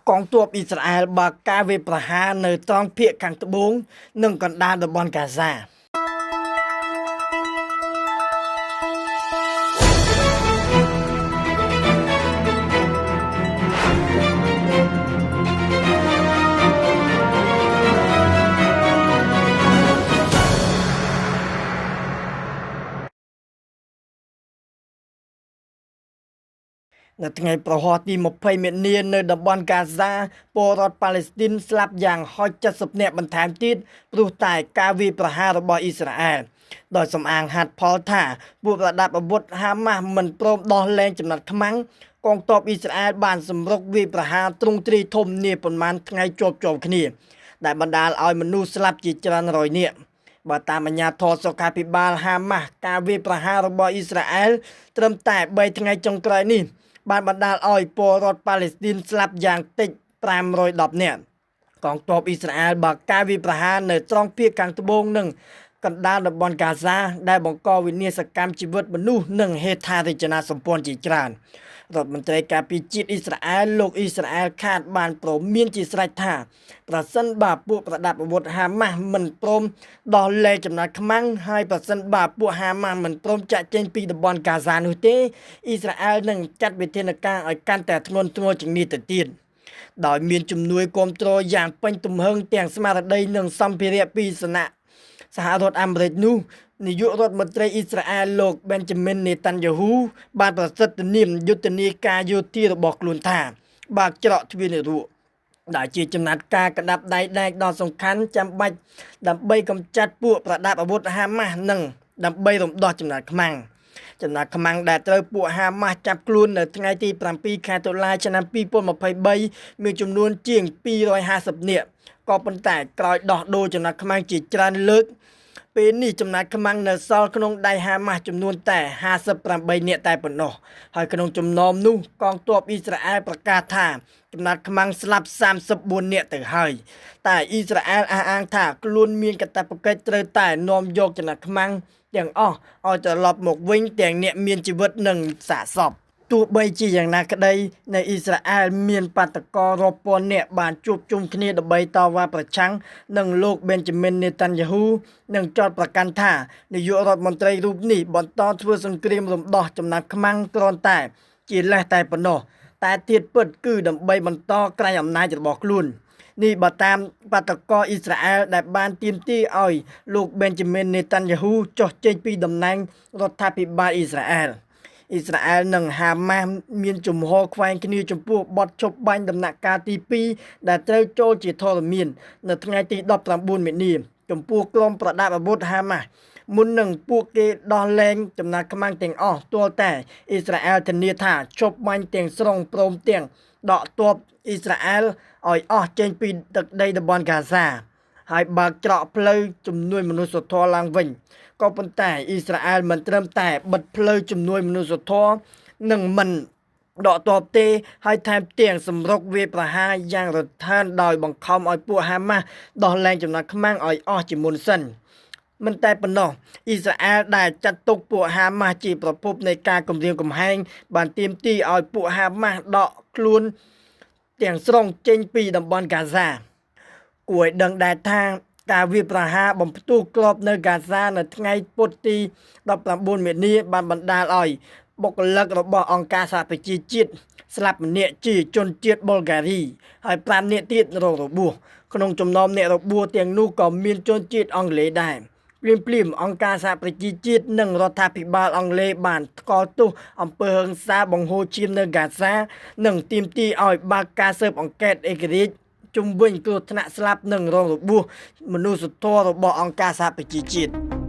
កងទ័ពអ៊ីស្រាអែលបើកការវាយប្រហារនៅត្រង់ភាគខាងត្បូងនិងកណ្ដាលតំបន់កាហ្សានៅថ្ងៃប្រហ័សទី20មីនានៅតំបន់កាហ្សាពលរដ្ឋប៉ាឡេស្ទីនស្លាប់យ៉ាងហោច70នាក់បន្ថែមទៀតព្រោះតែការវាយប្រហាររបស់អ៊ីស្រាអែលដោយសំអាងហេតុផលថាពួកប្រដាប់អាវុធហាម៉ាស់មិនព្រមដោះលែងចំណាត់ខ្មាំងកងទ័ពអ៊ីស្រាអែលបានសម្រុកវាយប្រហារទ្រង់ទ្រាយធំនាប៉ុន្មានថ្ងៃជាប់គ្នាដែលបណ្ដាលឲ្យមនុស្សស្លាប់ជាច្រើនរយនាក់បើតាមអាជ្ញាធរសុខាភិបាលហាម៉ាស់ការវាយប្រហាររបស់អ៊ីស្រាអែលត្រឹមតែ3ថ្ងៃចុងក្រោយនេះបានបណ្ដាលឲ្យពលរដ្ឋប៉ាឡេស្ទីនស្លាប់យ៉ាងតិច510នាក់កងទ័ពអ៊ីស្រាអែលបើកការវាយប្រហារនៅត្រង់ភាគខាងត្បូងនិងកណ្ដាលតំបន់កាហ្សាដែលបង្កវិនាសកម្មជីវិតមនុស្សនិងហេដ្ឋារចនាសម្ព័ន្ធជាច្រើនរដ្ឋមន្ត្រីការពារជាតិអ៊ីស្រាអែលលោកអ៊ីស្រាអែលខាតបានព្រមានជាស្រេចថាប្រសិនបើពួកប្រដាប់អាវុធហាម៉ាស់មិនព្រមដោះលែងចំណាត់ខ្មាំងហើយប្រសិនបើពួកហាម៉ាស់មិនព្រមចាក់ចេញពីតំបន់កាហ្សានោះទេអ៊ីស្រាអែលនឹងចាត់វិធានការឲ្យកាន់តែធ្ងន់ធ្ងរជាងនេះទៅទៀតដោយមានជំនួយគាំទ្រយ៉ាងពេញទំហឹងទាំងស្មារតីនិងសម្ភារៈពីសំណាក់សហរដ្ឋអាមេរិកនោះនាយករដ្ឋមន្ត្រីអ៊ីស្រាអែលលោក Benjamin Netanyahu បានប្រសិទ្ធនាមយុទ្ធនាការយោធារបស់ខ្លួនថាបើកច្រកទ្វារនរកដែលជាចំណាត់ការក្តាប់ដៃដែកដ៏សំខាន់ចាំបាច់ដើម្បីកម្ចាត់ពួកប្រដាប់អាវុធហាម៉ាស់និងដើម្បីរំដោះចំណាត់ខ្មាំងដែលត្រូវពួកហាម៉ាស់ចាប់ខ្លួននៅថ្ងៃទី7ខែតុលាឆ្នាំ2023មានចំនួនជាង250នាក់ក៏ប៉ុន្តែក្រោយដោះដូរចំណាត់ខ្មាំងជាច្រើនលើកពេលនេះចំណាត់ខ្មាំងនៅសល់ក្នុងដៃហាម៉ាស់ចំនួនតែ58នាក់តែប៉ុណ្ណោះហើយក្នុងចំណោមនោះកងទ័ពអ៊ីស្រាអែលប្រកាសថាចំណាត់ខ្មាំងស្លាប់34នាក់ទៅហើយតែអ៊ីស្រាអែលអះអាងថាខ្លួនមានកាតព្វកិច្ចត្រូវតែនាំយកចំណាត់ខ្មាំងទាំងអស់ឲ្យត្រឡប់មកវិញទាំងអ្នកមានជីវិតនិងសាកសពទោះបីជាយ៉ាងណាក្តីនៅអ៊ីស្រាអែលមានបាតកោរាប់ពាន់នាក់បានជួបជុំគ្នាដើម្បីតវ៉ាប្រឆាំងនឹងលោក Benjamin Netanyahu និងចោទប្រកាន់ថានាយករដ្ឋមន្ត្រីរូបនេះបន្តធ្វើសង្គ្រាមរំដោះចំណាត់ខ្មាំងគ្រាន់តែជាលេសតែប៉ុណ្ណោះតែទៀតពិតគឺដើម្បីបន្តក្រែងអំណាចរបស់ខ្លួននេះបើតាមបាតកោអ៊ីស្រាអែលដែលបានទាមទារឲ្យលោក Benjamin Netanyahu ចុះចេញពីតំណែងរដ្ឋាភិបាលអ៊ីស្រាអែលនិងហាម៉ាស់មានជំហរខ្វែងគ្នាចំពោះបទឈប់បាញ់ដំណាក់កាលទី2ដែលត្រូវចូលជាធរមាននៅថ្ងៃទី19មីនាចំពោះក្រុមប្រដាប់អាវុធហាម៉ាស់មុននឹងពួកគេដោះលែងចំណាត់ខ្មាំងទាំងអស់ទាល់តែអ៊ីស្រាអែលធានាថាឈប់បាញ់ទាំងស្រុងព្រមទាំងដកទ័ពអ៊ីស្រាអែលឲ្យអស់ចេញពីទឹកដីតំបន់កាហ្សាហើយបើកច្រកផ្លូវជំនួយមនុស្សធម៌ឡើងវិញក៏ប៉ុន្តែអ៊ីស្រាអែលមិនត្រឹមតែបិទផ្លូវជំនួយមនុស្សធម៌និងមិនដកទ័ពទេហើយថែមទាំងសម្រុកវាយប្រហារយ៉ាងរថើនដោយបង្ខំឲ្យពួកហាម៉ាស់ដោះលែងចំណាត់ខ្មាំងឲ្យអស់ជាមុនសិនមិនតែប៉ុណ្ណោះអ៊ីស្រាអែលដែលចាត់ទុកពួកហាម៉ាស់ជាប្រភពនៃការគំរាមកំហែងបានទាមទារឲ្យពួកហាម៉ាស់ដកខ្លួនទាំងស្រុងចេញពីតំបន់កាហ្សាគួរឲ្យដឹងដែរថាការវាយប្រហារបំផ្ទុះគ្រាប់នៅកាហ្សានៅថ្ងៃពុធទី19មីនាបានបណ្ដាលឲ្យបុគ្គលិករបស់អង្គការសហប្រជាជាតិស្លាប់ម្នាក់ជាជនជាតិប៊ុលហ្គារីហើយ5នាក់ទៀតរងរបួសក្នុងចំណោមអ្នករបួសទាំងនោះក៏មានជនជាតិអង់គ្លេសដែរភ្លាមអង្គការសហប្រជាជាតិនិងរដ្ឋាភិបាលអង់គ្លេសបានថ្កោលទោសអំពើហិង្សាបង្ហូរឈាមនៅកាហ្សានិងទាមទារឲ្យបើកការស៊ើបអង្កេតឯករាជ្យជុំវិញគ្រោះថ្នាក់ស្លាប់និងរងរបួសមនុស្សធម៌របស់អង្គការសហប្រជាជាតិ